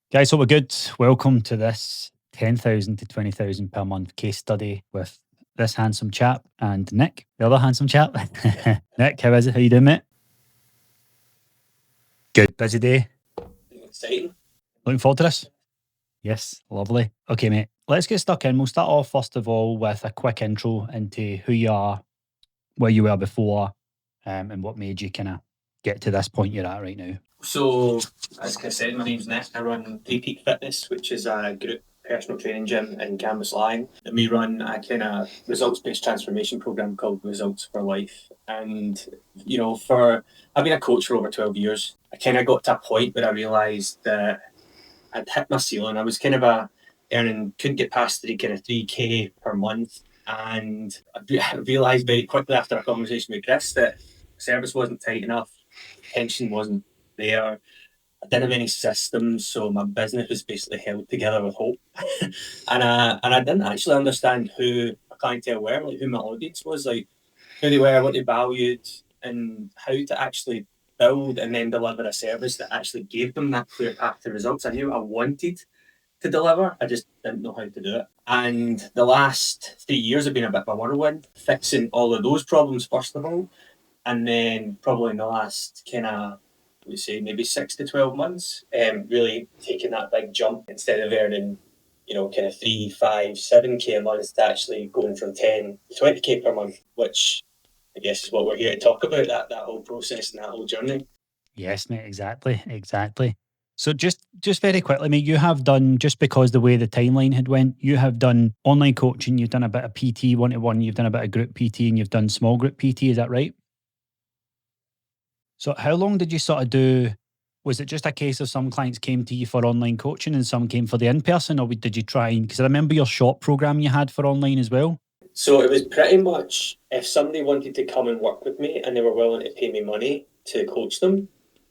Guys, hope we're good. Welcome to this 10,000 to 20,000 per month case study with this handsome chap and Nick, the other handsome chap. Nick, how is it? How you doing, mate? Good. Busy day. Exciting. Looking forward to this? Yes, lovely. Okay, mate. Let's get stuck in. We'll start off, first of all, with a quick intro into who you are, where you were before, and what made you kind of get to this point you're at right now. So, as I said, my name's Nick. I run Three Peak Fitness, which is a group personal training gym in Cambuslang. And we run a kind of results based transformation program called Results for Life. And, I've been a coach for over 12 years. I kind of got to a point where I realised that I'd hit my ceiling. I was kind of couldn't get past the kind of 3K per month. And I realised very quickly after a conversation with Chris that service wasn't tight enough, pension wasn't there. I didn't have any systems, so my business was basically held together with hope. And I didn't actually understand who my clientele were, like who my audience was, like who they were, what they valued, and how to actually build and then deliver a service that actually gave them that clear path to results. I knew I wanted to deliver, I just didn't know how to do it. And the last 3 years have been a bit of a whirlwind, fixing all of those problems first of all, and then probably in the last kind of we say maybe 6 to 12 months, really taking that big jump instead of earning, kind of 3, 5, 7K a month to actually going from 10 to 20K per month, which I guess is what we're here to talk about, that whole process and that whole journey. Yes, mate, exactly. So just very quickly, mate, you have done, just because the way the timeline had went, you have done online coaching, you've done a bit of PT one-to-one, you've done a bit of group PT, and you've done small group PT, is that right? So how long did you sort of do? Was it just a case of some clients came to you for online coaching and some came for the in-person, or did you try and, because I remember your shop program you had for online as well? So it was pretty much if somebody wanted to come and work with me and they were willing to pay me money to coach them,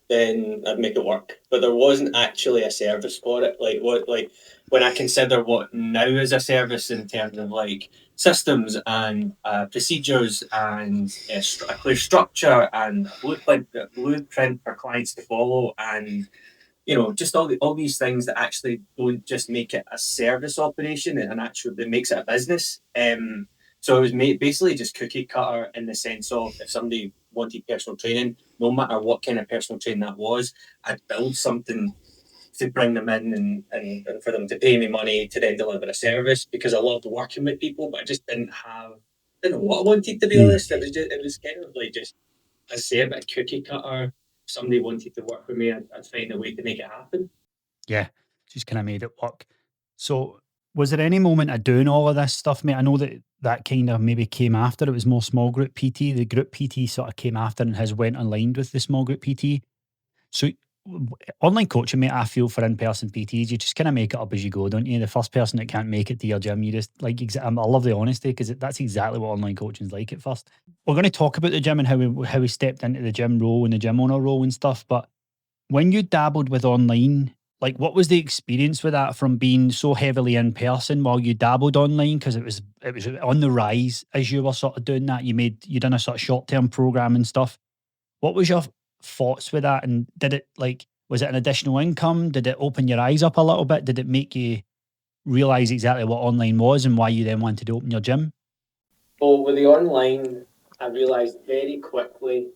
then I'd make it work. But there wasn't actually a service for it. Like when I consider what now is a service in terms of like systems and procedures and a clear structure and a blueprint for clients to follow, and just all these things that actually don't just make it a service operation and actually that makes it a business. So it was basically just cookie cutter in the sense of if somebody wanted personal training, no matter what kind of personal training that was, I'd build something to bring them in and for them to pay me money to then deliver a service because I loved working with people, but I just didn't know what I wanted, to be honest. It was kind of like just, as I say, a bit of cookie cutter. If somebody wanted to work with me, I'd find a way to make it happen. Yeah, just kind of made it work. So was there any moment of doing all of this stuff, mate? I know that that kind of maybe came after. It was more small group PT. The group PT sort of came after and has went aligned with the small group PT. So online coaching, mate, I feel for in-person PTs, you just kind of make it up as you go, don't you? The first person that can't make it to your gym, you just like, I love the honesty because that's exactly what online coaching is like at first. We're going to talk about the gym and how we stepped into the gym role and the gym owner role and stuff. But when you dabbled with online, like what was the experience with that from being so heavily in person while you dabbled online? Because it was on the rise as you were sort of doing that. You done a sort of short-term program and stuff. What was your thoughts with that? And did it like, was it an additional income? Did it open your eyes up a little bit? Did it make you realize exactly what online was and why you then wanted to open your gym? Well, with the online, I realised very quickly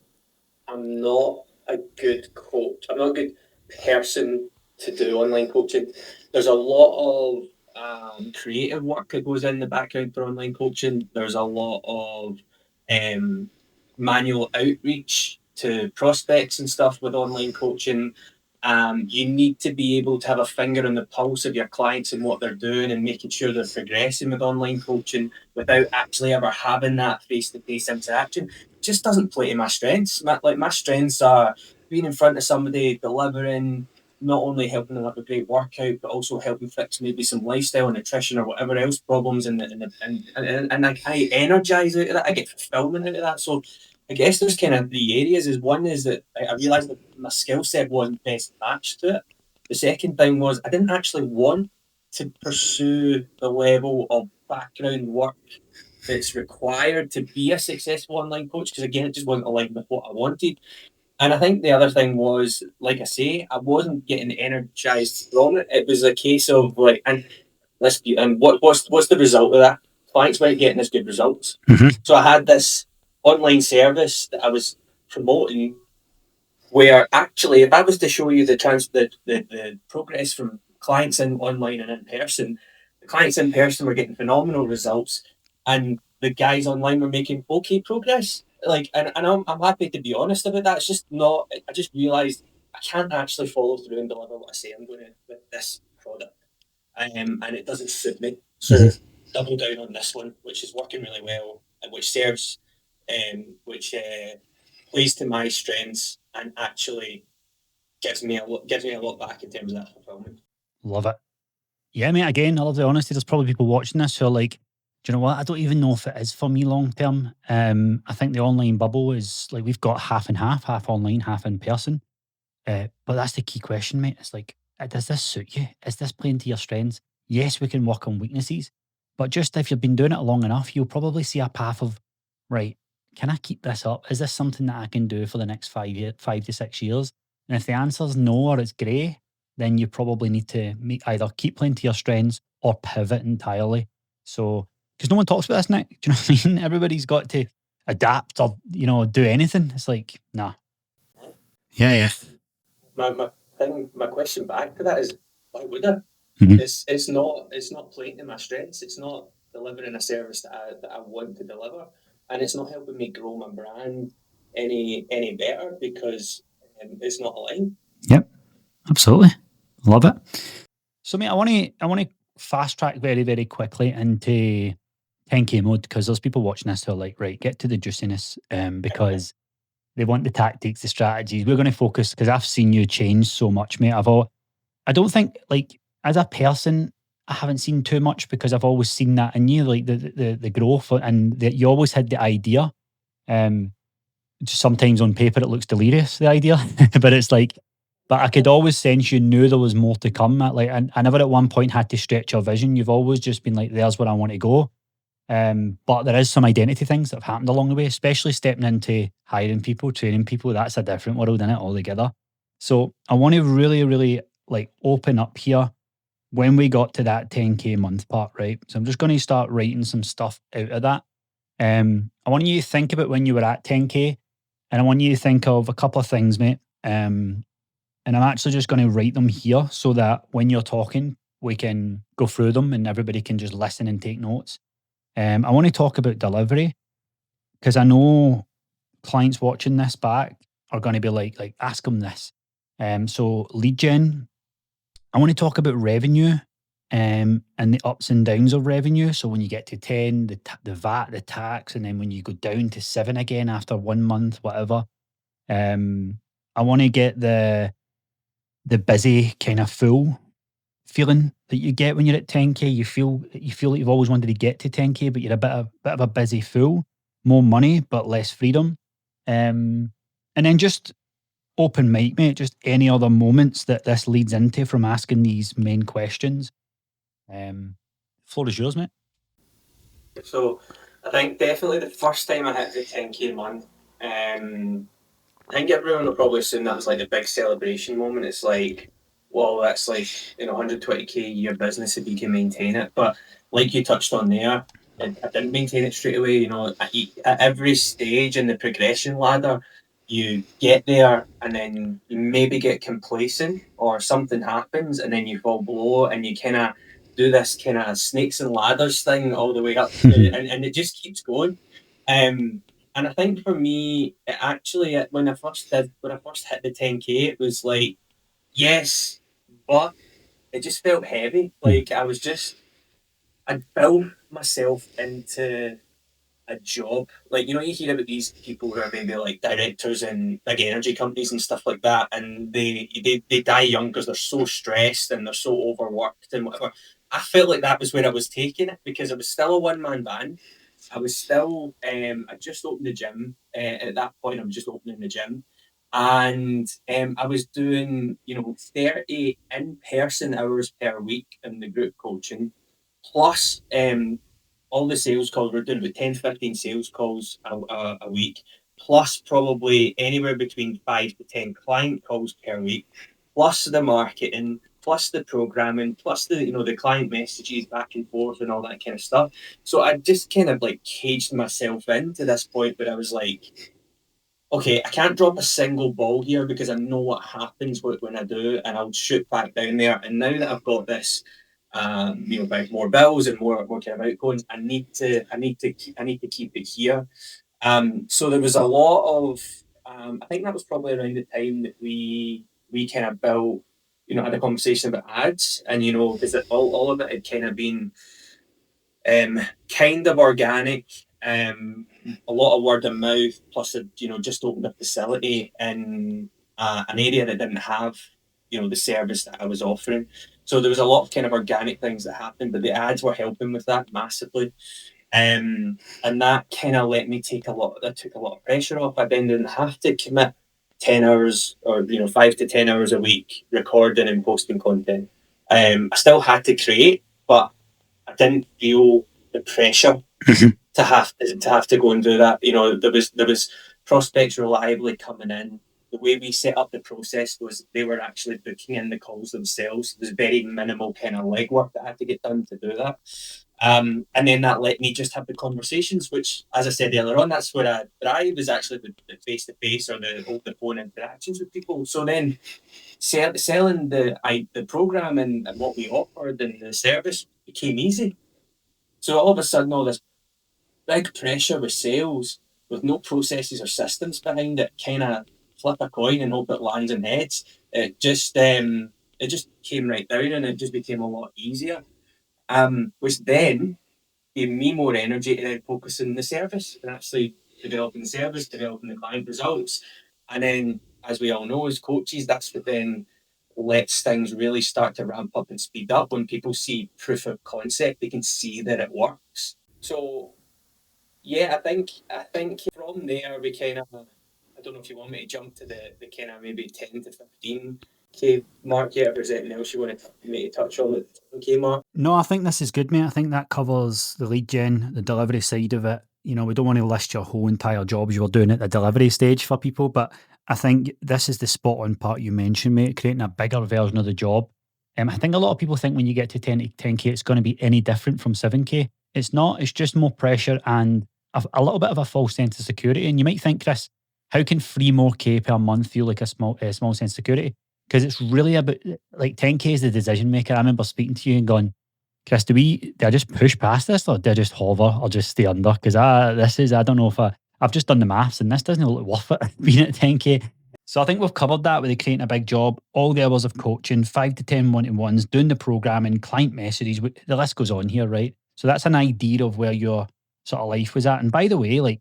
I'm not a good coach. I'm not a good person to do online coaching. There's a lot of creative work that goes in the background for online coaching. There's a lot of um, manual outreach to prospects and stuff with online coaching. You need to be able to have a finger on the pulse of your clients and what they're doing and making sure they're progressing with online coaching without actually ever having that face-to-face interaction. It just doesn't play to my strengths. My strengths are being in front of somebody, delivering, not only helping them have a great workout, but also helping fix maybe some lifestyle, nutrition, or whatever else problems, and I energize out of that. I get fulfillment out of that. So I guess there's kind of three areas. Is one is that I realised that my skill set wasn't best matched to it. The second thing was I didn't actually want to pursue the level of background work that's required to be a successful online coach because again it just wasn't aligned with what I wanted. And I think the other thing was, like I say, I wasn't getting energized from it. It was a case of like, and let's be, and what's the result of that? Clients weren't getting as good results. Mhm. So I had this online service that I was promoting, where actually, if I was to show you the progress from clients in online and in person, the clients in person were getting phenomenal results, and the guys online were making okay progress. Like, and I'm happy to be honest about that. It's just not. I just realised I can't actually follow through and deliver what I say I'm going to with this product, and it doesn't suit me. Mhm. So double down on this one, which is working really well, and which serves, which plays to my strengths and actually gives me a lot back in terms of that fulfillment. Love it. Yeah, mate. Again, I love the honesty. There's probably people watching this who are like, do you know what? I don't even know if it is for me long term. I think the online bubble is like we've got half and half, half online, half in person. But that's the key question, mate. It's like, does this suit you? Is this playing to your strengths? Yes, we can work on weaknesses, but just if you've been doing it long enough, you'll probably see a path of, right, can I keep this up? Is this something that I can do for the next 5 to 6 years? And if the answer is no or it's grey, then you probably need to either keep playing to your strengths or pivot entirely. So, because no one talks about this, Nick. Do you know what I mean? Everybody's got to adapt or, do anything. It's like, nah. Yeah, yeah. My question back to that is, why would I? Mhm. It's not playing to my strengths. It's not delivering a service that I want to deliver, and it's not helping me grow my brand any better because it's not aligned. Yep. Absolutely. Love it. So, mate, I want to fast track very, very quickly into 10K mode because there's people watching this who are like, right, get to the juiciness, because they want the tactics, the strategies. We're going to focus because I've seen you change so much, mate. I don't think like as a person, I haven't seen too much because I've always seen that in you, like the growth and that you always had the idea. Um, just sometimes on paper it looks delirious, the idea, but it's like, but I could always sense you knew there was more to come. Like, I never at one point had to stretch your vision. You've always just been like, there's where I want to go. But there is some identity things that have happened along the way, especially stepping into hiring people, training people. That's a different world in it altogether. So I want to really, really like open up here when we got to that 10K month part, right? So I'm just going to start writing some stuff out of that. I want you to think about when you were at 10K, and I want you to think of a couple of things, mate. And I'm actually just going to write them here so that when you're talking, we can go through them and everybody can just listen and take notes. I want to talk about delivery because I know clients watching this back are going to be like, ask them this. So lead gen, I want to talk about revenue, and the ups and downs of revenue. So when you get to 10, the VAT, the tax, and then when you go down to 7 again after 1 month, whatever. Um, I want to get the busy kind of full feeling that you get when you're at 10K. You feel like you've always wanted to get to 10K, but you're a bit of a busy fool. More money, but less freedom. Um, and then just open mic, mate. Just any other moments that this leads into from asking these main questions. Floor is yours, mate. So I think definitely the first time I hit the 10K month, um, I think everyone will probably assume that was like the big celebration moment. It's like, well, that's like 120K year business if you can maintain it. But like you touched on there, I didn't maintain it straight away. At every stage in the progression ladder, you get there and then you maybe get complacent or something happens and then you fall below and you kind of do this kind of snakes and ladders thing all the way up and it just keeps going. Um, and I think for me, it actually when I first hit the 10K, it was like yes, but it just felt heavy. Like I'd built myself into a job. Like you hear about these people who are maybe like directors in big energy companies and stuff like that, and they die young because they're so stressed and they're so overworked and whatever. I felt like that was where I was taking it because it was still a one man band. I was still I just opened the gym. At that point I was just opening the gym. And I was doing, 30 in person hours per week in the group coaching, plus all the sales calls. We're doing about 10, 15 sales calls a week, plus probably anywhere between 5 to 10 client calls per week, plus the marketing, plus the programming, plus the client messages back and forth and all that kind of stuff. So I just kind of like caged myself in to this point where I was like, okay, I can't drop a single ball here because I know what happens when I do, and I'll shoot back down there. And now that I've got this, about more bills and more kind of outgoings, I need to keep it here. So there was a lot of, I think that was probably around the time that we kind of built, had a conversation about ads, and because all of it had kind of been kind of organic, a lot of word of mouth, plus just opened a facility in an area that didn't have the service that I was offering. So there was a lot of kind of organic things that happened, but the ads were helping with that massively. And that kind of let me that took a lot of pressure off. I then didn't have to commit 10 hours or 5 to 10 hours a week recording and posting content. I still had to create, but I didn't feel the pressure to go and do that. There was prospects reliably coming in. The way we set up the process was they were actually booking in the calls themselves. There's very minimal kind of legwork that had to get done to do that. And then that let me just have the conversations, which, as I said earlier on, that's where I thrive, is actually the face-to-face or the over-the-phone interactions with people. So then selling the program and what we offered and the service became easy. So all of a sudden, all this big pressure with sales, with no processes or systems behind it, kind of flip a coin and hope it lands in heads. It just came right down, and it just became a lot easier. Which then gave me more energy to then focus on the service and actually developing the service, developing the client results. And then, as we all know, as coaches, that's what then lets things really start to ramp up and speed up. When people see proof of concept, they can see that it works. So yeah, I think from there we kind of, I don't know if you want me to jump to the kind of maybe 10 to 15K mark yet, if there's anything else you want me to touch on at the 10K mark. No, I think this is good, mate. I think that covers the lead gen, the delivery side of it. We don't want to list your whole entire job as you were doing at the delivery stage for people, but I think this is the spot on part you mentioned, mate, creating a bigger version of the job. I think a lot of people think when you get to 10K, it's going to be any different from 7K. It's not. It's just more pressure and a little bit of a false sense of security. And you might think, Chris, how can 3 more K per month feel like a small sense of security? Because it's really about, like, 10K is the decision maker. I remember speaking to you and going, Chris, do I just push past this, or do I just hover or just stay under? Because I don't know if I've just done the maths and this doesn't look worth it being at 10K. So I think we've covered that with the creating a big job, all the hours of coaching, 5 to 10 one-to-ones, doing the programming, client messages, the list goes on here, right? So that's an idea of where your sort of life was at. And by the way, like,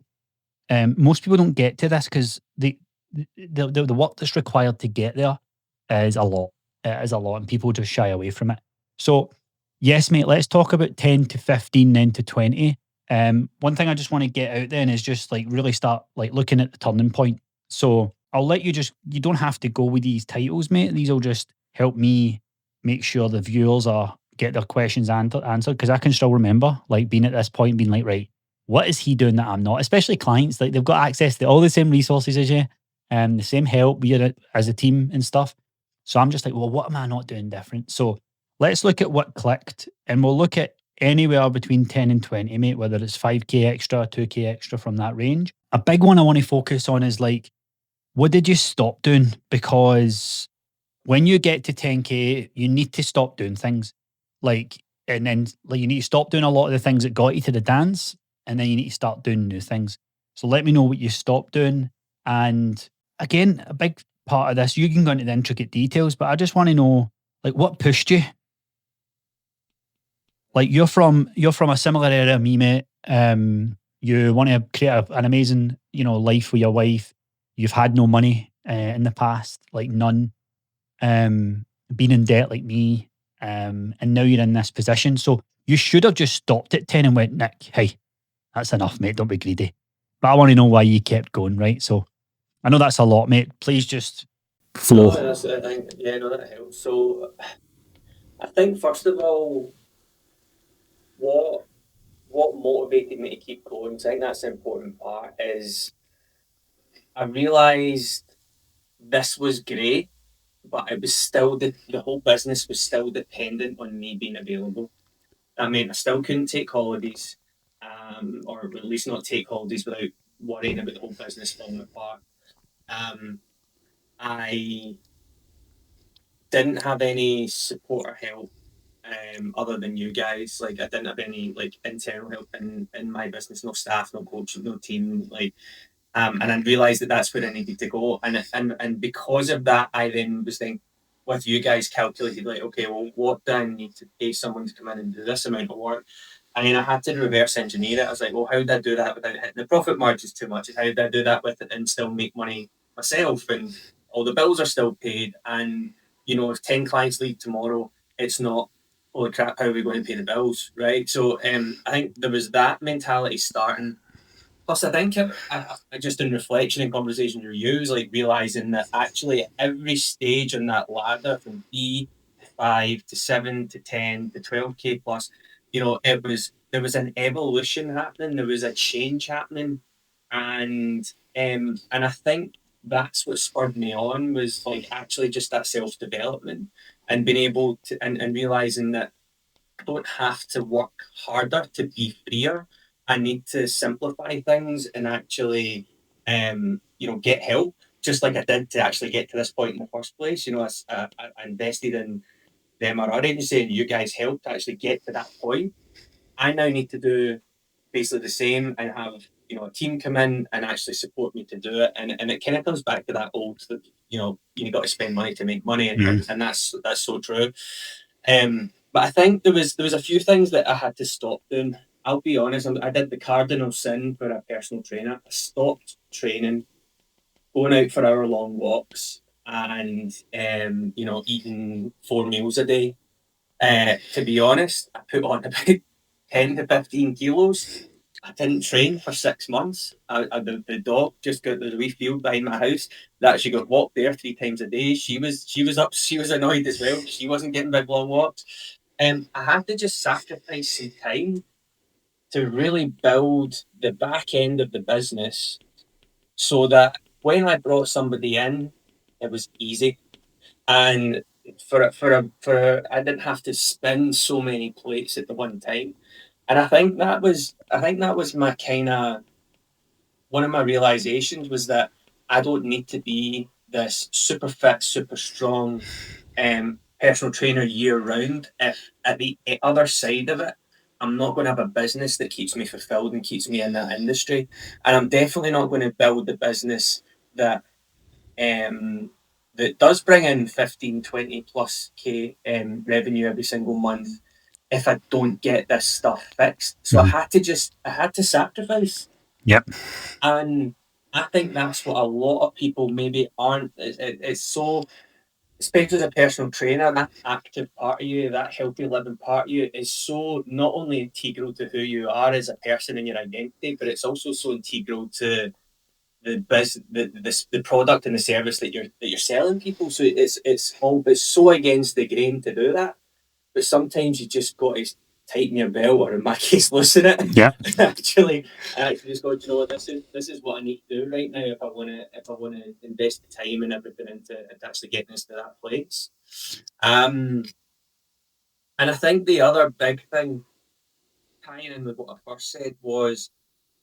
most people don't get to this because the work that's required to get there is a lot. It is a lot, and people just shy away from it. So yes, mate, let's talk about 10 to 15, then to 20. One thing I just want to get out then is just like really start like looking at the turning point. So I'll let you don't have to go with these titles, mate. These will just help me make sure the viewers get their questions answered, because I can still remember like being at this point, being like, right, what is he doing that I'm not? Especially clients, like they've got access to all the same resources as you, the same help as a team and stuff. So I'm just like, well, what am I not doing different? So let's look at what clicked, and we'll look at anywhere between 10 and 20, mate, whether it's 5K extra, 2K extra from that range. A big one I want to focus on is like, what did you stop doing? Because when you get to 10K, you need to stop doing things. And then you need to stop doing a lot of the things that got you to the dance, and then you need to start doing new things. So let me know what you stopped doing. And again, a big part of this, you can go into the intricate details, but I just want to know, like, what pushed you? Like, you're from a similar area to me, mate. You want to create an amazing, life with your wife. You've had no money in the past, like none. Been in debt like me, and now you're in this position. So you should have just stopped at 10 and went, Nick, hey, that's enough, mate. Don't be greedy. But I want to know why you kept going, right? So I know that's a lot, mate. Please just flow. No, that's, I think, yeah, no, that helps. So I think first of all, what motivated me to keep going? So I think that's the important part. Is I realised this was great, but it was still the whole business was still dependent on me being available. That meant I still couldn't take holidays, or at least not take holidays without worrying about the whole business falling apart. Um, I didn't have any support or help other than you guys. Like I didn't have any like internal help in my business, no staff, no coach, no team. Like and I realised that that's where I needed to go. And because of that, I then was then with you guys calculated like, okay, well, what do I need to pay someone to come in and do this amount of work? And then I had to reverse engineer it. I was like, well, how did I do that without hitting the profit margins too much? How did I do that with it and still make money myself? And all the bills are still paid. And if 10 clients leave tomorrow, it's not, holy crap, how are we going to pay the bills, right? So I think there was that mentality starting. Plus, I think I just in reflection and conversation with you, is like realizing that actually at every stage on that ladder from B5 to 7 to 10 to 12K plus, there was an evolution happening, there was a change happening, and I think that's what spurred me on was like actually just that self development and being able to and realizing that don't have to work harder to be freer. I need to simplify things and actually, get help, just like I did to actually get to this point in the first place. I invested in the MRR agency, and you guys helped to actually get to that point. I now need to do basically the same and have a team come in and actually support me to do it. And it kind of comes back to that old that you got to spend money to make money, and that's so true. But I think there was a few things that I had to stop doing. I'll be honest, I did the cardinal sin for a personal trainer. I stopped training, going out for hour-long walks, and eating 4 meals a day. To be honest, I put on about 10 to 15 kilos. I didn't train for 6 months. The dog just got the wee field behind my house that she got walked there 3 times a day. She was annoyed as well. She wasn't getting big long walks. I had to just sacrifice some time to really build the back end of the business so that when I brought somebody in, it was easy. And I didn't have to spin so many plates at the one time. And I think that was my kind of one of my realizations was that I don't need to be this super fit, super strong personal trainer year round if at the other side of it, I'm not going to have a business that keeps me fulfilled and keeps me in that industry. And I'm definitely not going to build the business that um, that does bring in 15, 20 plus K revenue every single month if I don't get this stuff fixed. So I had to sacrifice. Yep. And I think that's what a lot of people maybe aren't. It's so, especially as a personal trainer, that active part of you, that healthy living part of you, is so not only integral to who you are as a person and your identity, but it's also so integral to the product and the service that you're selling people. So it's so against the grain to do that. But sometimes you just got to tighten your belt, or in my case, loosen it. Yeah. actually just go, you know what, this is what I need to do right now if I want to invest the time and everything into actually getting us to that place. Um, and I think the other big thing tying in with what I first said was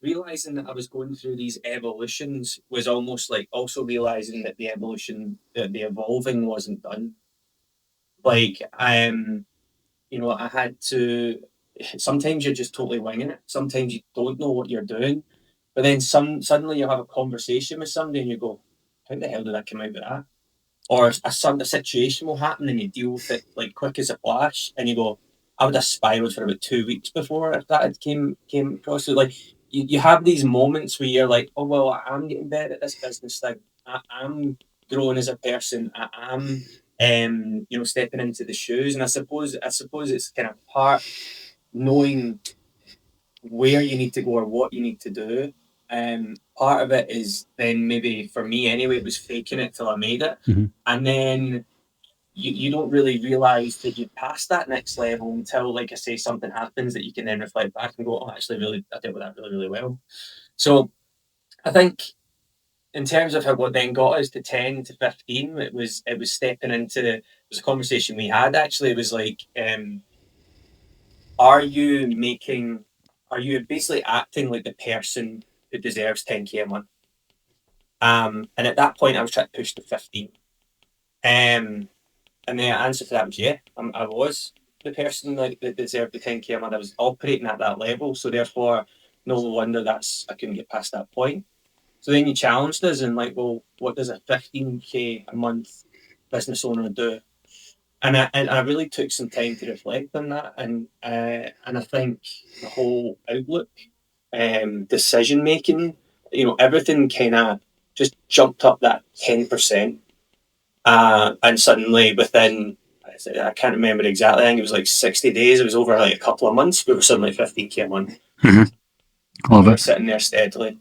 realizing that I was going through these evolutions was almost like also realizing that the evolving wasn't done. Like I had to. Sometimes you're just totally winging it. Sometimes you don't know what you're doing, but then suddenly you have a conversation with somebody and you go, "How the hell did I come out with that?" Or a situation will happen and you deal with it like quick as a flash, and you go, "I would have spiraled for about 2 weeks before if that had came across." So like you have these moments where you're like, "Oh well, I'm getting better at this business thing. I'm growing as a person. I am." Stepping into the shoes, and I suppose it's kind of part knowing where you need to go or what you need to do. Part of it is then maybe for me anyway, it was faking it till I made it, and then you don't really realize that you passed that next level until, like I say, something happens that you can then reflect back and go, "Oh, actually, really, I dealt with that really, really well." So I think in terms of what then got us to 10 to 15, it was stepping into, it was a conversation we had actually. It was like, are you basically acting like the person who deserves 10k a month? And at that point, I was trying to push to 15. And the answer to that was yeah, I was the person like that deserved the 10k a month. I was operating at that level, so therefore, no wonder I couldn't get past that point. So then you challenged us and like, well, what does a 15k a month business owner do? And I really took some time to reflect on that, and I think the whole outlook, decision making, everything kind of just jumped up that 10%, and suddenly within, I can't remember exactly, I think it was like 60 days, it was over like a couple of months, we were suddenly 15k a month. Love We were it. sitting there steadily.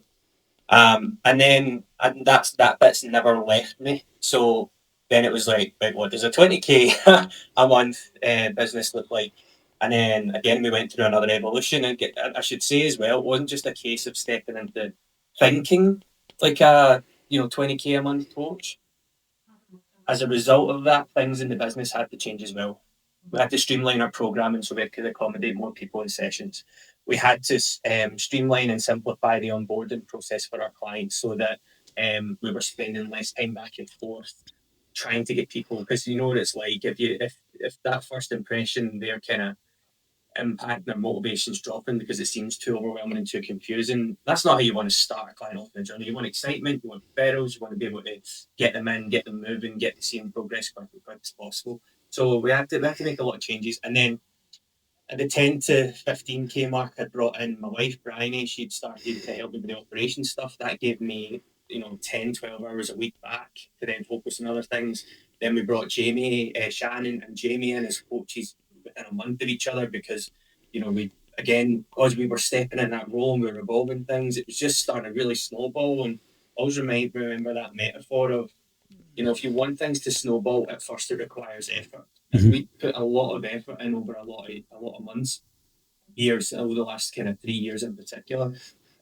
And then that bit's never left me. So then it was like, what does a 20k a month business look like? And then again, we went through another evolution. And I should say as well, it wasn't just a case of stepping into thinking like a 20k a month coach. As a result of that, things in the business had to change as well. We had to streamline our programming so we could accommodate more people in sessions. We had to streamline and simplify the onboarding process for our clients so that we were spending less time back and forth trying to get people, because you know what it's like, if that first impression, they're kind of impact, their motivation's dropping because it seems too overwhelming and too confusing. That's not how you want to start a client off in the journey. You want excitement, you want referrals, you want to be able to get them in, get them moving, get to see them progress quick as possible. So we had to make a lot of changes. And then at the 10 to 15k mark, I brought in my wife, Bryony. She'd started to help me with the operations stuff. That gave me, 10, 12 hours a week back to then focus on other things. Then we brought Shannon and Jamie in as coaches within a month of each other because, because we were stepping in that role and we were evolving things, it was just starting to really snowball. And I always remember that metaphor of, if you want things to snowball, at first it requires effort. And we put a lot of effort in over a lot of months, years, over the last kind of 3 years in particular.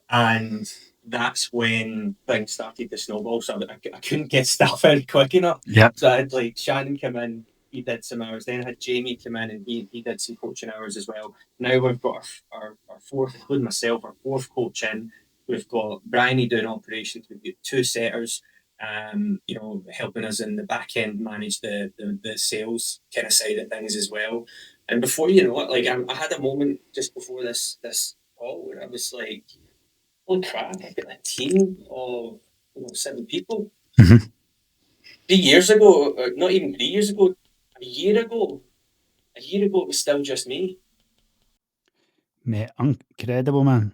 And that's when things started to snowball. So I couldn't get stuff in quick enough. Yeah. So I had like Shannon come in, he did some hours. Then I had Jamie come in and he did some coaching hours as well. Now we've got our fourth, including myself, our fourth coach in. We've got Bryony doing operations. We've got 2 setters, helping us in the back end manage the sales kind of side of things as well. And before you know it, like I had a moment just before this call where I was like, holy crap, I've got a team of 7 people. 3 years ago, or not even 3 years ago, a year ago it was still just me. Mate, incredible, man.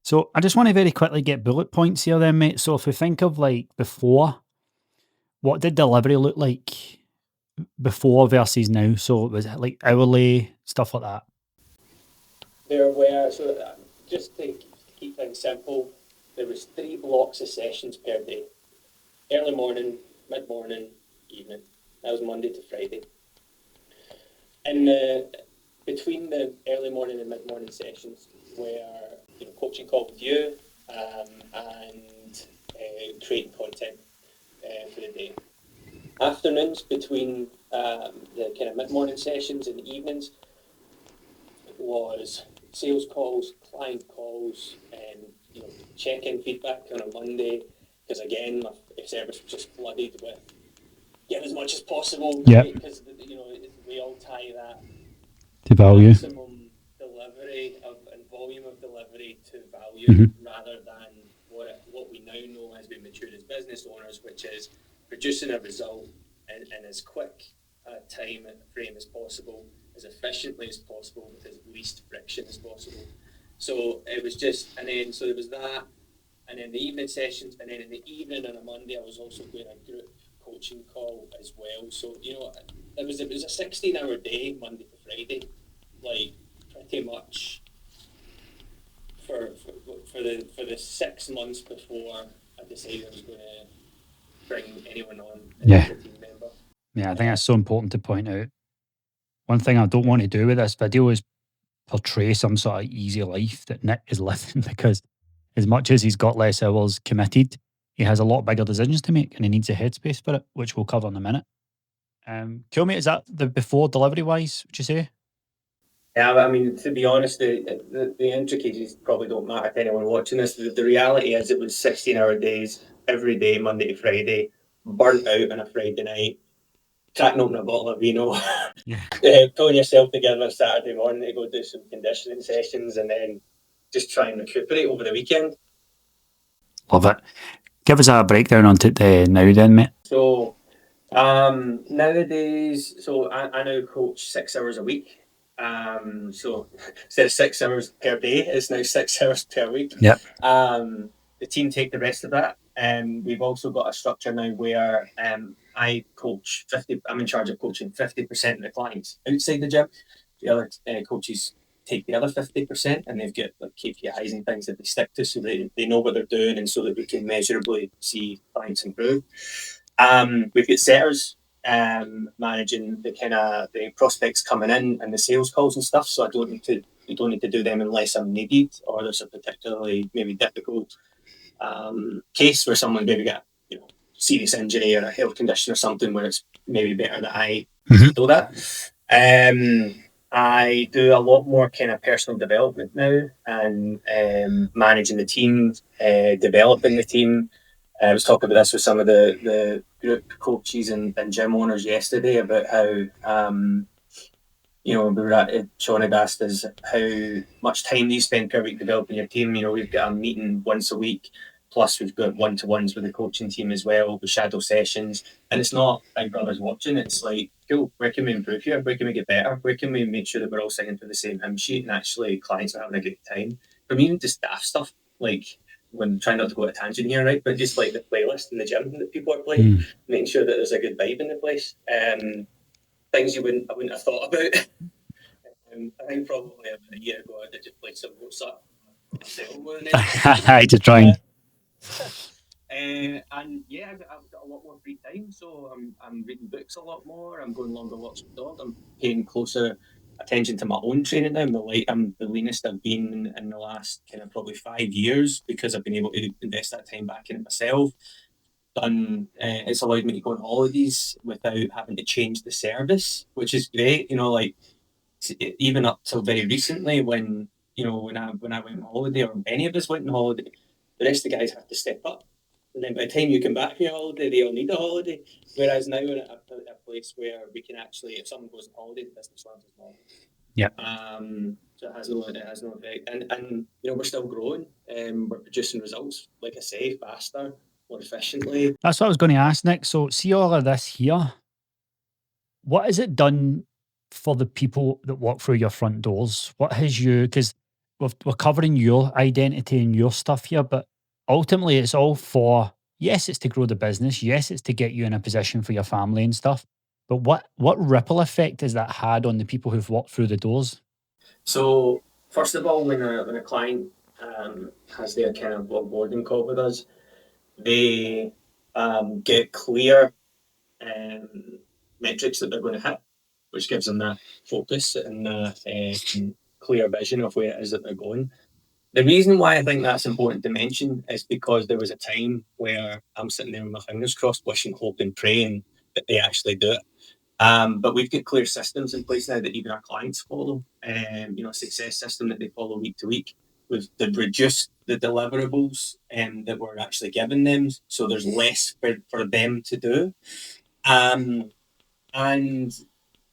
So I just want to very quickly get bullet points here then, mate. So if we think of like before, what did delivery look like before versus now? So was it like hourly, stuff like that? There were, just to keep things simple, there was 3 blocks of sessions per day. Early morning, mid-morning, evening. That was Monday to Friday. And between the early morning and mid-morning sessions were coaching call with you and creating content for the day. Afternoons between the kind of mid-morning sessions and the evenings was sales calls, client calls, and check-in feedback on a Monday, because again my service was just flooded with get as much as possible, because we all tie that to value, maximum delivery and volume of delivery to value, rather than what we now know as we mature as business owners, which is producing a result in as quick a time and frame as possible, as efficiently as possible, with as least friction as possible. So it was just, and then so there was that, and then the evening sessions, and then in the evening on a Monday I was also doing a group coaching call as well. So it was a 16-hour day, Monday to Friday, like pretty much for the 6 months before I decided I was going to bring anyone on as a team member. Yeah, I think that's so important to point out. One thing I don't want to do with this video is portray some sort of easy life that Nick is living, because as much as he's got less hours committed, he has a lot bigger decisions to make and he needs a headspace for it, which we'll cover in a minute. Cool, mate. Is that the before delivery wise, would you say? Yeah, but I mean, to be honest, the intricacies probably don't matter to anyone watching this. The reality is, it was 16-hour days every day, Monday to Friday, burnt out on a Friday night, cracking open a bottle of vino, Yeah. pulling yourself together Saturday morning to go do some conditioning sessions, and then just try and recuperate over the weekend. Love it. Give us a breakdown on it now then, mate. So nowadays, so I now coach 6 hours a week. So instead of 6 hours per day, it's now 6 hours per week. Yep. The team take the rest of that. We've also got a structure now where I coach 50. I'm in charge of coaching 50% of the clients outside the gym. The other coaches take the other 50%, and they've got like KPIs and things that they stick to, so they know what they're doing, and so that we can measurably see clients improve. We've got setters managing the prospects coming in and the sales calls and stuff. So we don't need to do them unless I'm needed, or there's a particularly maybe difficult case where someone maybe got serious injury or a health condition or something where it's maybe better that I do that. I do a lot more kind of personal development now, and managing the team, developing the team. I was talking about this with some of the group coaches and gym owners yesterday about how we were at Sean had asked us how much time do you spend per week developing your team. We've got a meeting once a week, plus we've got one-to-ones with the coaching team as well, with shadow sessions. And it's not Big Brother's watching, it's like, cool, where can we improve here? Where can we get better? Where can we make sure that we're all singing to the same hymn sheet and actually clients are having a good time? From even to staff stuff, like when trying not to go to tangent here, right? But just like the playlist in the gym that people are playing, making sure that there's a good vibe in the place. Things I wouldn't have thought about. I think probably about a year ago I did just play some Mozart myself more than anything. I just trying. And yeah, I've got a lot more free time, so I'm reading books a lot more. I'm going longer walks with the dog. I'm paying closer attention to my own training now. I'm the leanest I've been in the last kind of probably 5 years, because I've been able to invest that time back in it myself. It's allowed me to go on holidays without having to change the service, which is great. Even up till very recently, when when I went on holiday, or any of us went on holiday, the rest of the guys have to step up. And then by the time you come back from your holiday, they all need a holiday. Whereas now we're at a place where we can actually, if someone goes on holiday, the business runs as normal. Yeah. So it has no effect. And we're still growing. We're producing results, like I say, faster, more efficiently. That's what I was going to ask, Nick. So see all of this here. What has it done for the people that walk through your front doors? What has because we're covering your identity and your stuff here, but ultimately it's all for, yes, it's to grow the business. Yes, it's to get you in a position for your family and stuff. But what ripple effect has that had on the people who've walked through the doors? So first of all, when a client has their kind of onboarding call with us, they get clear metrics that they're going to hit, which gives them that focus and clear vision of where it is that they're going. The reason why I think that's important to mention is because there was a time where I'm sitting there with my fingers crossed, wishing, hoping, praying that they actually do it. But we've got clear systems in place now that even our clients follow. A success system that they follow week to week. They've reduced the deliverables that we're actually giving them, so there's less for them to do. And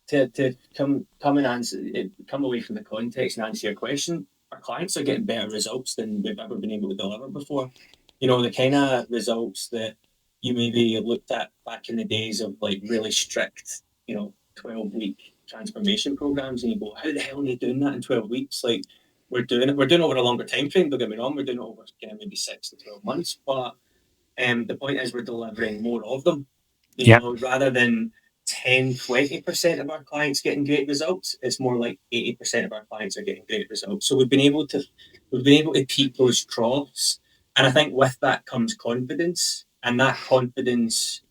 to come and come away from the context and answer your question, our clients are getting better results than we've ever been able to deliver before. The kind of results that you maybe looked at back in the days of like really strict, 12-week transformation programs, and you go, how the hell are you doing that in 12 weeks? Like, we're doing it over a longer time frame, don't get me wrong, we're doing it over maybe 6 to 12 months, but the point is we're delivering more of them. Rather than 10-20% of our clients getting great results, it's more like 80% of our clients are getting great results. So we've been able to peak those troughs, and I think with that comes confidence, and that confidence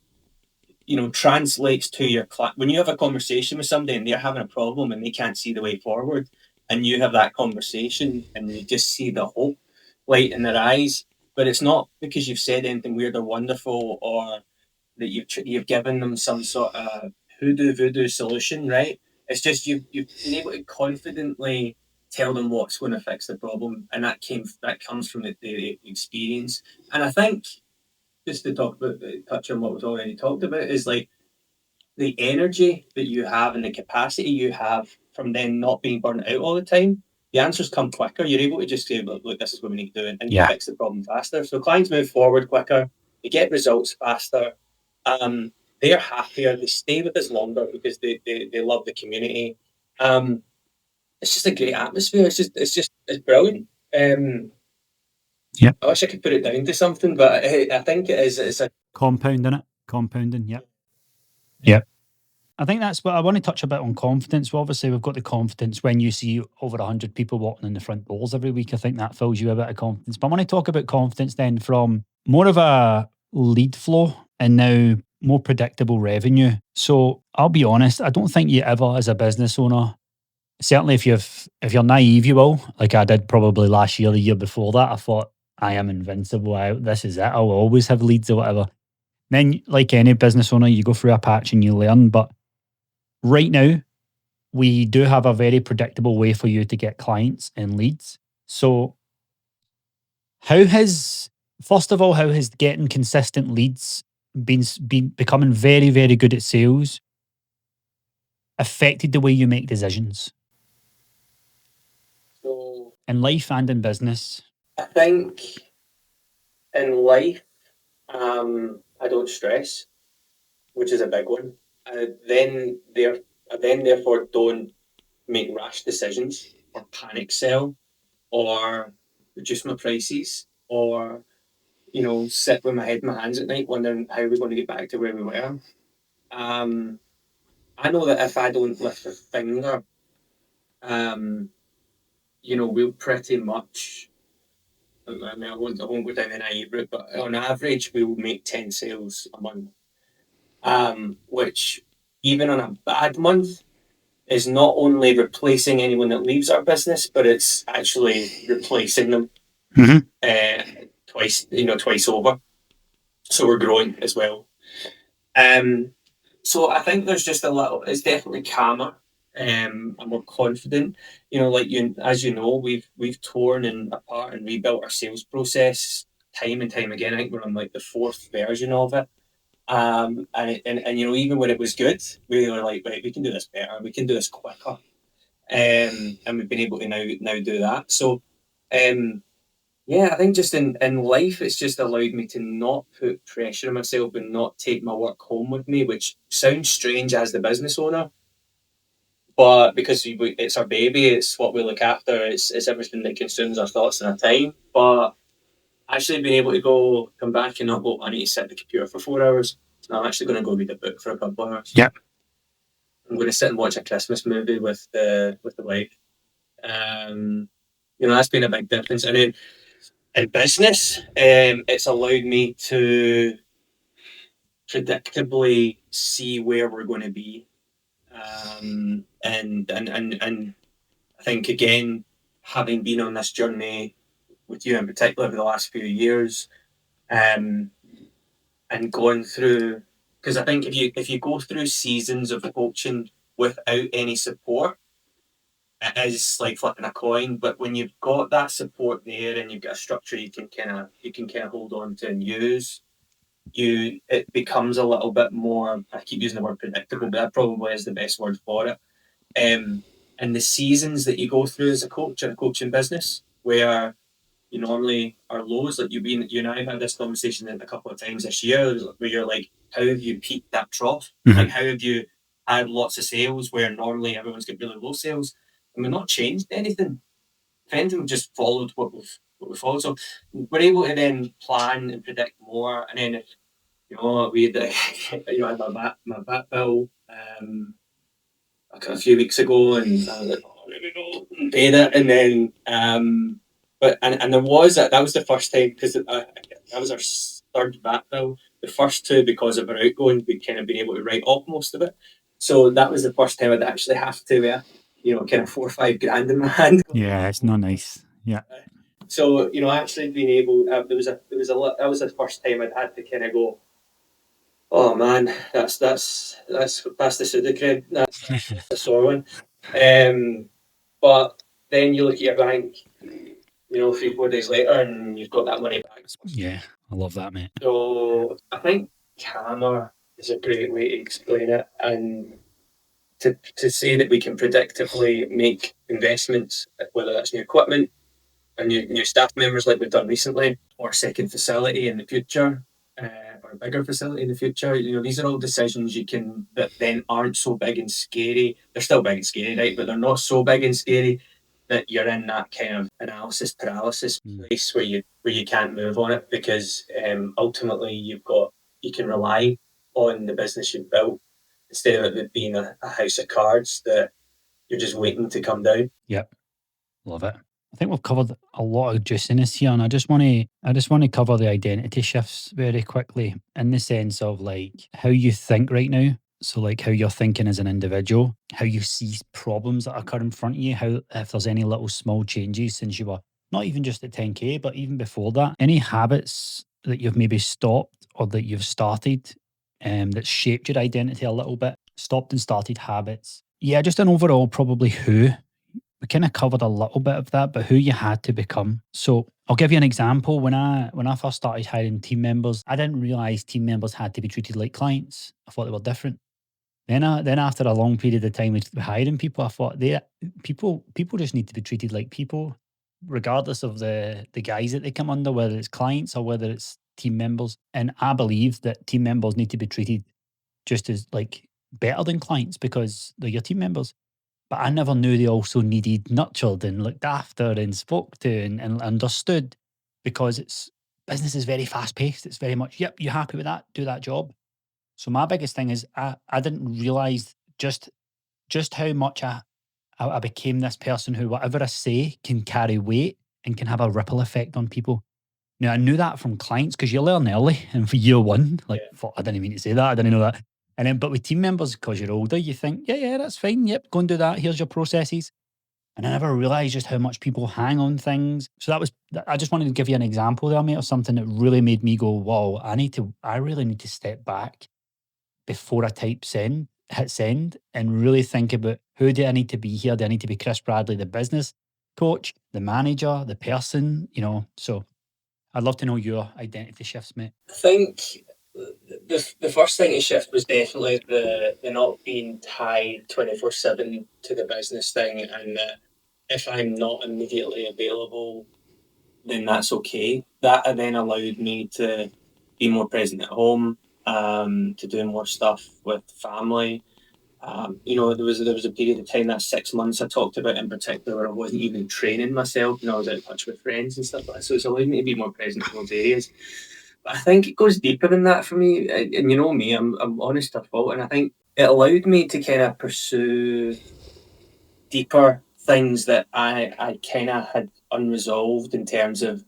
translates to your client. When you have a conversation with somebody and they're having a problem and they can't see the way forward, and you have that conversation and you just see the hope light in their eyes, but it's not because you've said anything weird or wonderful, or that you've given them some sort of hoodoo voodoo solution, right? It's just you've been able to confidently tell them what's going to fix the problem, and that comes from the experience. And I think, just to touch on what was already talked about, is like the energy that you have and the capacity you have from then not being burnt out all the time. The answers come quicker. You're able to just say, look, this is what we need to do, and you fix the problem faster. So clients move forward quicker, they get results faster, they're happier, they stay with us longer because they love the community. It's just a great atmosphere. It's brilliant. Yep. I wish I could put it down to something, but I think it is. It's a Compounding it. Compounding, yep. Yep. I think that's what I want to touch a bit on confidence. Well, obviously, we've got the confidence when you see over 100 people walking in the front doors every week. I think that fills you a bit of confidence. But I want to talk about confidence then from more of a lead flow and now more predictable revenue. So I'll be honest, I don't think you ever, as a business owner, certainly if you're naive, you will, like I did probably last year, the year before that, I thought I am invincible. This is it. I'll always have leads or whatever. Then, like any business owner, you go through a patch and you learn. But right now, we do have a very predictable way for you to get clients and leads. So, first of all, how has getting consistent leads been becoming very, very good at sales affected the way you make decisions so in life and in business? I think in life, I don't stress, which is a big one. I then therefore don't make rash decisions or panic sell or reduce my prices or sit with my head in my hands at night wondering how we're going to get back to where we were. I know that if I don't lift a finger, we'll pretty much. I mean, I won't go down the naive route, but on average, we will make 10 sales a month. Which, even on a bad month, is not only replacing anyone that leaves our business, but it's actually replacing them twice over. So we're growing as well. So I think there's just it's definitely calmer, and more confident. As you know, we've torn and apart and rebuilt our sales process time and time again. I think we're on like the fourth version of it. And even when it was good, we were like, right, we can do this better, we can do this quicker. And we've been able to now do that. So yeah, I think just in life, it's just allowed me to not put pressure on myself and not take my work home with me, which sounds strange as the business owner, but because it's our baby, it's what we look after, it's everything that consumes our thoughts and our time. But actually being able to come back and not go, I need to sit at the computer for 4 hours. I'm actually going to go read a book for a couple of hours. Yep. I'm going to sit and watch a Christmas movie with the wife. That's been a big difference. And then in business, it's allowed me to predictably see where we're going to be. And I think, again, having been on this journey with you in particular over the last few years, and going through, because I think if you go through seasons of coaching without any support, it is like flipping a coin. But when you've got that support there and you've got a structure you can kind of hold on to and use, it becomes a little bit more. I keep using the word predictable, but that probably is the best word for it. And the seasons that you go through as a coach in a coaching business, where you normally are lows, like you and I have had this conversation a couple of times this year, where you're like, how have you peaked that trough? Like, how have you had lots of sales where normally everyone's got really low sales, and we've not changed anything. If anything, we've just followed what we've followed. So we're able to then plan and predict more. And then if we had had my VAT bill a few weeks ago, and I was like, oh, there we go, and paid it, and then but there was that was the first time, because that was our third VAT bill. The first two, because of our outgoing, we'd kind of been able to write off most of it. So that was the first time I'd actually have to kind of 4 or 5 grand in my hand. Yeah, it's not nice. Yeah. So actually being able, that was the first time I'd had to kind of go, oh man, that's the Sudocrem, that's the sore one. But then you look at your bank, 3 4 days later, and you've got that money back. Yeah, I love that, mate. So I think calmer is a great way to explain it, and to say that we can predictably make investments, whether that's new equipment and new staff members like we've done recently, or a second facility in the future, or a bigger facility in the future. These are all decisions you can that then aren't so big and scary. They're still big and scary, right? But they're not so big and scary that you're in that kind of analysis paralysis place where you can't move on it, because ultimately you can rely on the business you've built instead of it being a house of cards that you're just waiting to come down. Yep, love it. I think we've covered a lot of juiciness here, and I just want to cover the identity shifts very quickly, in the sense of like how you think right now. So like how you're thinking as an individual, how you see problems that occur in front of you, how if there's any little small changes since you were not even just at 10K, but even before that, any habits that you've maybe stopped or that you've started that shaped your identity a little bit, stopped and started habits. Yeah, just an overall probably who. We kind of covered a little bit of that, but who you had to become. So I'll give you an example. When I first started hiring team members, I didn't realize team members had to be treated like clients. I thought they were different. Then after a long period of time with hiring people, I thought people just need to be treated like people, regardless of the guys that they come under, whether it's clients or whether it's team members. And I believe that team members need to be treated just as like better than clients because they're your team members. But I never knew they also needed nurtured and looked after and spoke to and understood, because business is very fast paced. It's very much, yep, you're happy with that, do that job. So my biggest thing is I didn't realize just how much I became this person who whatever I say can carry weight and can have a ripple effect on people. Now I knew that from clients because you learn early, and for year one, like I didn't mean to say that, I didn't know that. And then, but with team members, because you're older, you think, yeah, that's fine. Yep, go and do that. Here's your processes. And I never realized just how much people hang on things. So I just wanted to give you an example there, mate, of something that really made me go, wow, I really need to step back before I hit send and really think about who do I need to be here? Do I need to be Chris Bradley, the business coach, the manager, the person, So I'd love to know your identity shifts, mate. I think the first thing to shift was definitely the not being tied 24/7 to the business thing, and that if I'm not immediately available, then that's okay. That then allowed me to be more present at home, to do more stuff with family. There was a period of time, that 6 months I talked about in particular, where I wasn't even training myself, I was out of touch with friends and stuff like that. So it's allowed me to be more present in those areas. But I think it goes deeper than that for me. And you know me, I'm honest to a fault. And I think it allowed me to kind of pursue deeper things that I kind of had unresolved, in terms of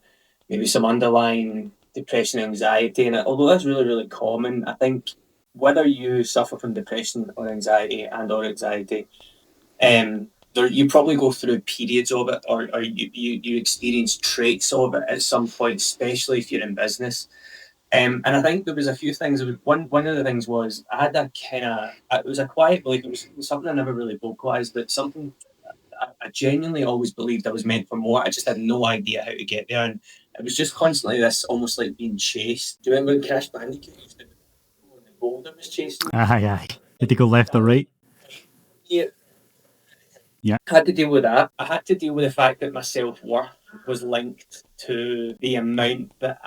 maybe some underlying depression and anxiety. And although that's really, really common, I think whether you suffer from depression or anxiety you probably go through periods of it, or you experience traits of it at some point, especially if you're in business. And I think there was a few things. One of the things was I had that kind of, it was a quiet belief. It was something I never really vocalized, but something I genuinely always believed I was meant for more. I just had no idea how to get there, and it was just constantly this, almost like being chased. Do you remember when Crash Bandicoot used to, when the boulder was chasing? Aye. Had to go left or right. Yeah. Yeah. I had to deal with that. I had to deal with the fact that my self-worth was linked to the amount that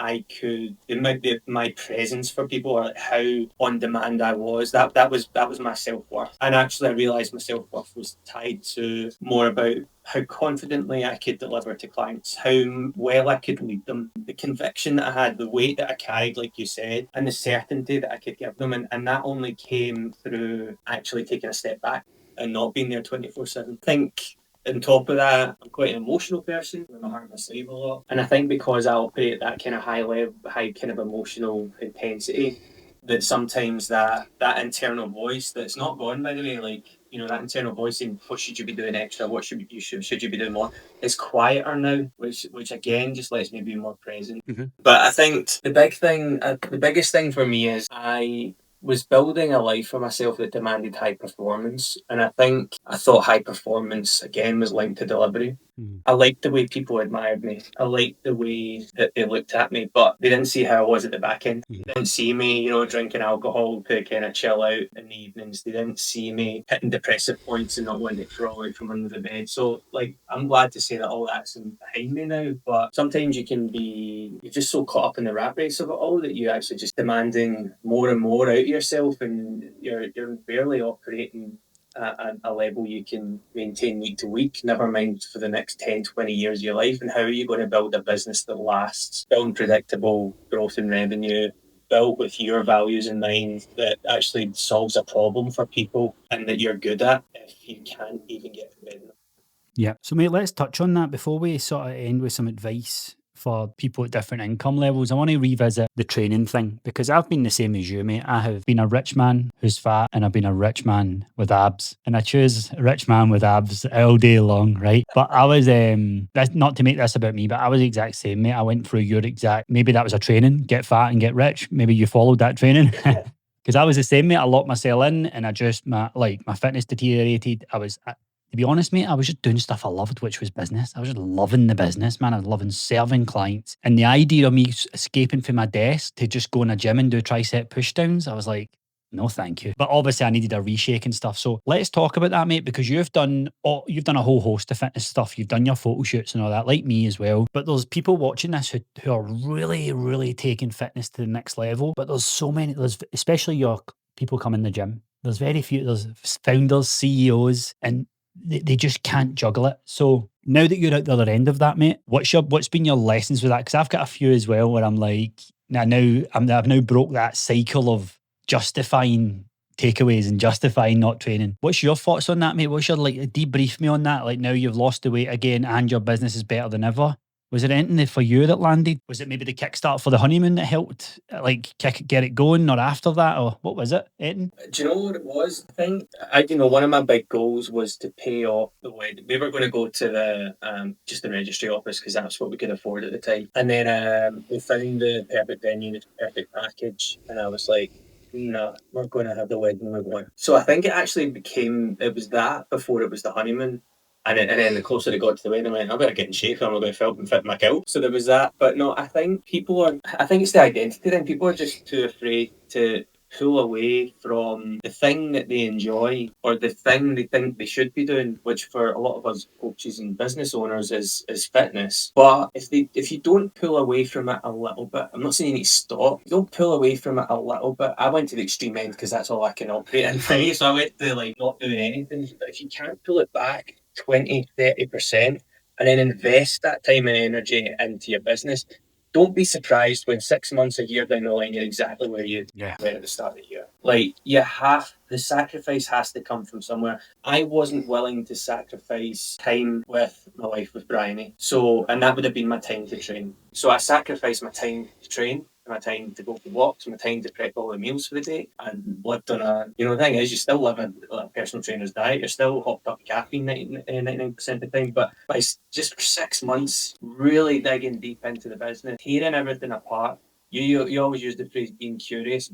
my presence for people, or like how on demand I was. That was my self-worth. And actually I realised my self-worth was tied to more about how confidently I could deliver to clients, how well I could lead them, the conviction that I had, the weight that I carried, like you said, and the certainty that I could give them. And that only came through actually taking a step back and not being there 24/7. I think on top of that, I'm quite an emotional person. I'm a heart on my sleeve a lot. And I think because I operate at that kind of high kind of emotional intensity, that sometimes that internal voice that's not gone, by the way, like that internal voice saying, what should you be doing extra? What should you be doing more? It's quieter now, which again just lets me be more present. But I think the biggest thing for me is I was building a life for myself that demanded high performance, and I thought high performance again was linked to delivery. I liked the way people admired me. I liked the way that they looked at me, but they didn't see how I was at the back end. They didn't see me, drinking alcohol to kind of chill out in the evenings. They didn't see me hitting depressive points and not wanting to crawl out from under the bed. So, I'm glad to say that all that's behind me now, but sometimes you're just so caught up in the rat race of it all that you're actually just demanding more and more out of yourself, and you're barely operating at a level you can maintain week to week, never mind for the next 10, 20 years of your life. And how are you going to build a business that lasts, build predictable growth in revenue, built with your values in mind, that actually solves a problem for people and that you're good at, if you can't even get to bed? Yeah. So, mate, let's touch on that before we sort of end with some advice for people at different income levels. I want to revisit the training thing, because I've been the same as you, mate. I have been a rich man who's fat, and I've been a rich man with abs, and I choose a rich man with abs all day long, right? But I was, that's not to make this about me, but I was the exact same, mate. I went through your exact, maybe that was a training, get fat and get rich. Maybe you followed that training. Because I was the same, mate. I locked myself in, and I just, my fitness deteriorated. To be honest, mate, I was just doing stuff I loved, which was business. I was just loving the business, man. I was loving serving clients. And the idea of me escaping from my desk to just go in a gym and do tricep pushdowns, I was like, no, thank you. But obviously I needed a reshake and stuff. So let's talk about that, mate, because you've done a whole host of fitness stuff. You've done your photo shoots and all that, like me as well. But there's people watching this who are really, really taking fitness to the next level. But especially your people come in the gym. There's very few, there's founders, CEOs, and they just can't juggle it. So now that you're at the other end of that, mate, what's been your lessons with that? Because I've got a few as well where I'm like, I've now broke that cycle of justifying takeaways and justifying not training. What's your thoughts on that, mate? What's your debrief me on that? Like, now you've lost the weight again and your business is better than ever. Was there anything for you that landed? Was it maybe the kickstart for the honeymoon that helped, get it going, or after that, or what was it, Ethan? Do you know what it was? I think one of my big goals was to pay off the wedding. We were going to go to the just the registry office because that's what we could afford at the time. And then we found the perfect venue, the perfect package, and I was like, no, we're going to have the wedding. We're going. So I think it was that before it was the honeymoon. And then the closer it got to the wedding, I went, I better get in shape. I'm not going to film and fit my kilt. So there was that. But no, I think it's the identity thing. People are just too afraid to pull away from the thing that they enjoy or the thing they think they should be doing, which for a lot of us coaches and business owners is fitness. But if you don't pull away from it a little bit, I'm not saying you need to stop. You don't pull away from it a little bit. I went to the extreme end because that's all I can operate in. So I went to not doing anything. But if you can't pull it back 20-30% and then invest that time and energy into your business, don't be surprised when 6 months, a year down the line, you're exactly where you were at the start of the year. The sacrifice has to come from somewhere. I wasn't willing to sacrifice time with my wife, with Bryony. And that would have been my time to train. So I sacrificed my time to train, my time to go for walks, my time to prep all the meals for the day, and lived on the thing is, you still live a personal trainer's diet. You're still hopped up caffeine 99% of the time, but by just for 6 months, really digging deep into the business, tearing everything apart. You always use the phrase being curious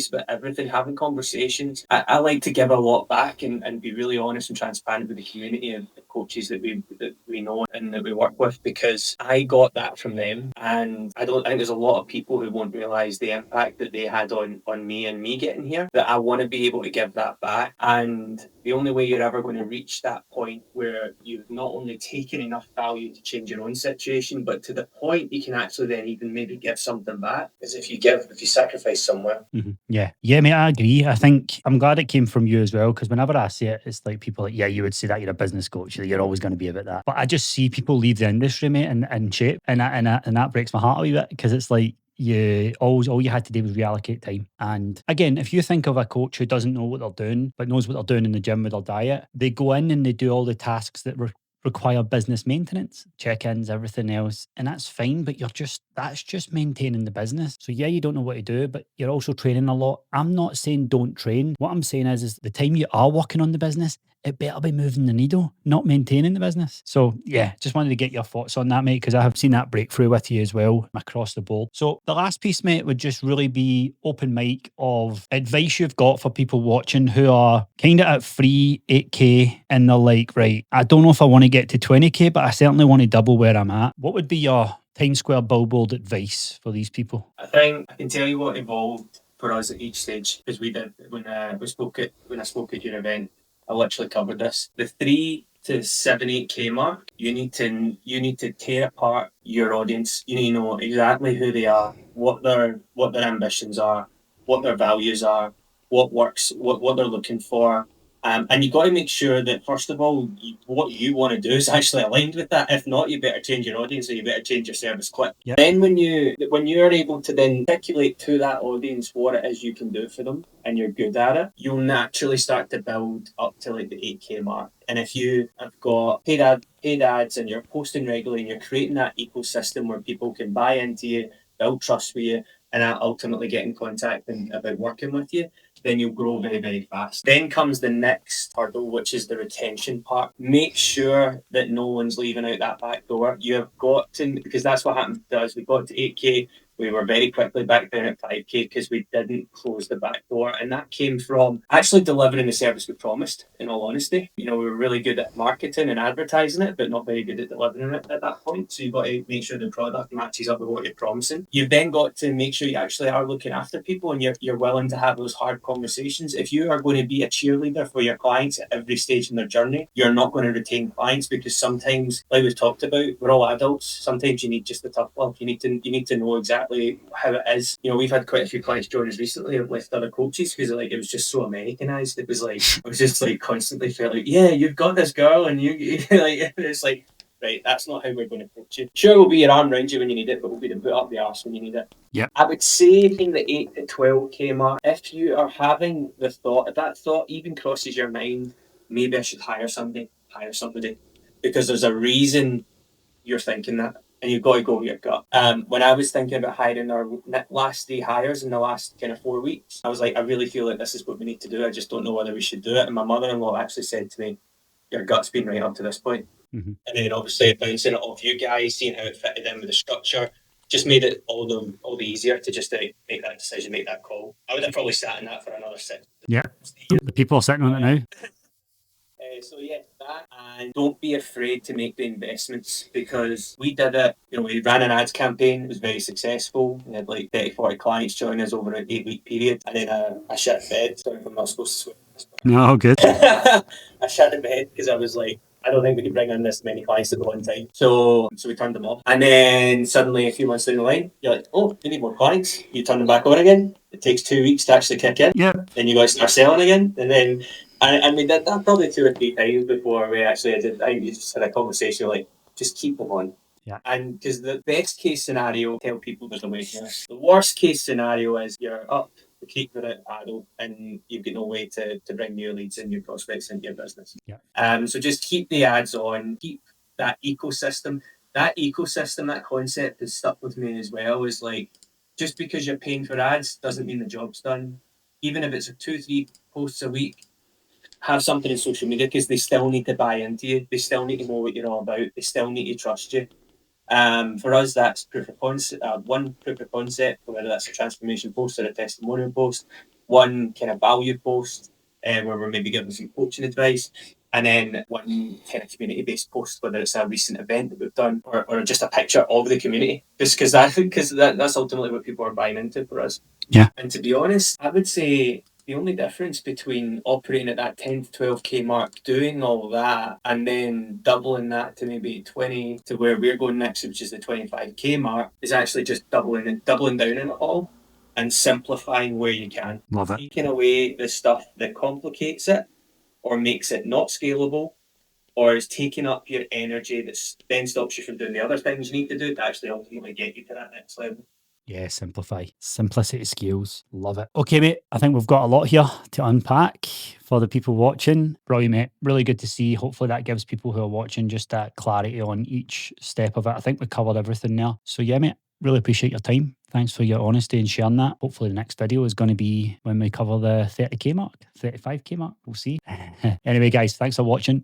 about everything, having conversations. I like to give a lot back and be really honest and transparent with the community of coaches that we know and that we work with, because I got that from them, and I think there's a lot of people who won't realise the impact that they had on me and me getting here, that I want to be able to give that back. And the only way you're ever going to reach that point where you've not only taken enough value to change your own situation, but to the point you can actually then even maybe give something back, is if you sacrifice somewhere. Mm-hmm. Yeah, mate, I agree. I think I'm glad it came from you as well, because whenever I see it, it's like people like, yeah, you would say that you're a business coach, you're always going to be about that. But I just see people leave the industry, mate, in shape, and that breaks my heart a wee bit, because it's like, all you had to do was reallocate time. And again, if you think of a coach who doesn't know what they're doing but knows what they're doing in the gym with their diet, they go in and they do all the tasks that require business maintenance, check-ins, everything else, and that's fine, but that's just maintaining the business. So yeah, you don't know what to do, but you're also training a lot. I'm not saying don't train. What I'm saying is the time you are working on the business, it better be moving the needle, not maintaining the business. So yeah, just wanted to get your thoughts on that, mate, because I have seen that breakthrough with you as well across the board. So the last piece, mate, would just really be open mic of advice you've got for people watching who are kind of at 3, 8K and they're like, right, I don't know if I want to get to 20K, but I certainly want to double where I'm at. What would be your Times Square billboard advice for these people? I think I can tell you what evolved for us at each stage, because we did when I spoke at your event. I literally covered this. The 3 to 7, 8K mark, you need to tear apart your audience. You need to know exactly who they are, what their ambitions are, what their values are, what works, what they're looking for. And you've got to make sure that, first of all, what you want to do is actually aligned with that. If not, you better change your audience, or you better change your service quick. Yep. Then when you're able to then articulate to that audience what it is you can do for them, and you're good at it, you'll naturally start to build up to like the 8K mark. And if you have got paid ads and you're posting regularly and you're creating that ecosystem where people can buy into you, build trust with you, and ultimately get in contact and about working with you, then you'll grow very, very fast. Then comes the next hurdle, which is the retention part. Make sure that no one's leaving out that back door. You have got to, because that's what happened to us. We got to 8K. We were very quickly back down at 5K because we didn't close the back door. And that came from actually delivering the service we promised, in all honesty. We were really good at marketing and advertising it, but not very good at delivering it at that point. So you've got to make sure the product matches up with what you're promising. You've then got to make sure you actually are looking after people, and you're willing to have those hard conversations. If you are going to be a cheerleader for your clients at every stage in their journey, you're not going to retain clients, because sometimes, like we've talked about, we're all adults. Sometimes you need just the tough love. You need to know exactly how it is. We've had quite a few clients join us recently and left other coaches because it was just so Americanized. It was just constantly felt like, yeah, you've got this girl, and you like, it's like, right, that's not how we're going to coach you. Sure, we'll be your arm around you when you need it, but we'll be the boot up the arse when you need it. Yeah. I would say in the 8 to 12K mark, if you are having the thought, if that thought even crosses your mind, maybe I should hire somebody, because there's a reason you're thinking that. And you've got to go with your gut. When I was thinking about hiring our last 3 hires in the last kind of 4 weeks, I was like, I really feel like this is what we need to do. I just don't know whether we should do it. And my mother-in-law actually said to me, your gut's been right up to this point. Mm-hmm. And then obviously bouncing it off you guys, seeing how it fitted in with the structure, just made it all the easier to just make that decision, make that call. I would have probably sat in that for another 6. Yeah. The people are sitting on it now. So yeah, that, and don't be afraid to make the investments, because we did it. We ran an ads campaign. It was very successful. We had like 30, 40 clients join us over an 8-week period, and then I shut the bed. Sorry if I'm not supposed to swear. No, good. I shut the bed because I was like, I don't think we could bring in this many clients at one time. So we turned them off. And then suddenly, a few months down the line, you're like, oh, we need more clients. You turn them back on again. It takes 2 weeks to actually kick in. Yeah. Then you guys start selling again. And then, and we did that probably 2 or 3 times before we actually I just had a conversation like, just keep them on. Yeah. And because the best case scenario, tell people there's a way here. The worst case scenario is you're up the creek without paddle, and you've got no way to bring new leads and new prospects into your business. Yeah. So just keep the ads on, keep that ecosystem. That concept has stuck with me as well. Is like, just because you're paying for ads doesn't mean the job's done. Even if it's 2-3 posts a week, have something in social media, because they still need to buy into you. They still need to know what you're all about. They still need to trust you. For us, that's proof of concept. One proof of concept, whether that's a transformation post or a testimonial post, one kind of value post where we're maybe giving some coaching advice, and then one kind of community-based post, whether it's a recent event that we've done or just a picture of the community, because that's ultimately what people are buying into for us. Yeah. And to be honest, I would say the only difference between operating at that 10 to 12K mark, doing all that, and then doubling that to maybe 20 to where we're going next, which is the 25K mark, is actually just doubling down on it all and simplifying where you can. Love it. Taking away the stuff that complicates it or makes it not scalable, or is taking up your energy that then stops you from doing the other things you need to do to actually ultimately get you to that next level. Yeah, simplify. Simplicity scales. Love it. Okay, mate. I think we've got a lot here to unpack for the people watching. Brilliant, mate. Really good to see. Hopefully that gives people who are watching just that clarity on each step of it. I think we covered everything there. So yeah, mate. Really appreciate your time. Thanks for your honesty and sharing that. Hopefully the next video is going to be when we cover the 30k mark, 35k mark. We'll see. Anyway, guys, thanks for watching.